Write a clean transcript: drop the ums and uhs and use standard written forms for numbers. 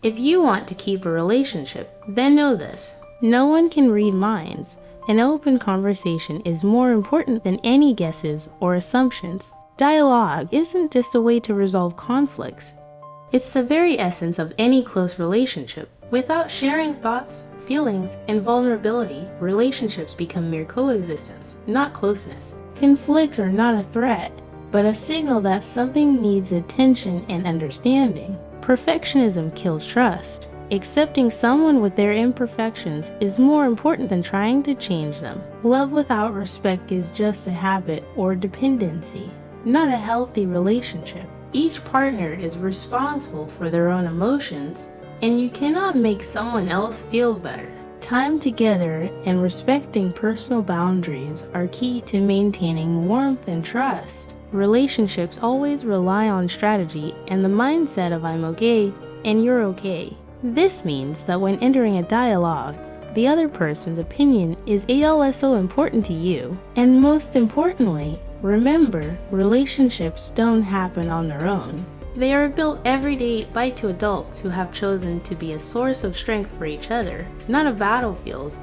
If you want to keep a relationship, then know this. No one can read minds. An open conversation is more important than any guesses or assumptions. Dialogue isn't just a way to resolve conflicts. It's the very essence of any close relationship. Without sharing thoughts, feelings, and vulnerability, relationships become mere coexistence, not closeness. Conflicts are not a threat, but a signal that something needs attention and understanding. Perfectionism kills trust. Accepting someone with their imperfections is more important than trying to change them. Love without respect is just a habit or dependency, not a healthy relationship. Each partner is responsible for their own emotions, and you cannot make someone else feel better. Time together and respecting personal boundaries are key to maintaining warmth and trust. Relationships always rely on strategy and the mindset of I'm okay and you're okay. This means that when entering a dialogue, the other person's opinion is also important to you. And most importantly, remember, relationships don't happen on their own. They are built every day by two adults who have chosen to be a source of strength for each other, not a battlefield.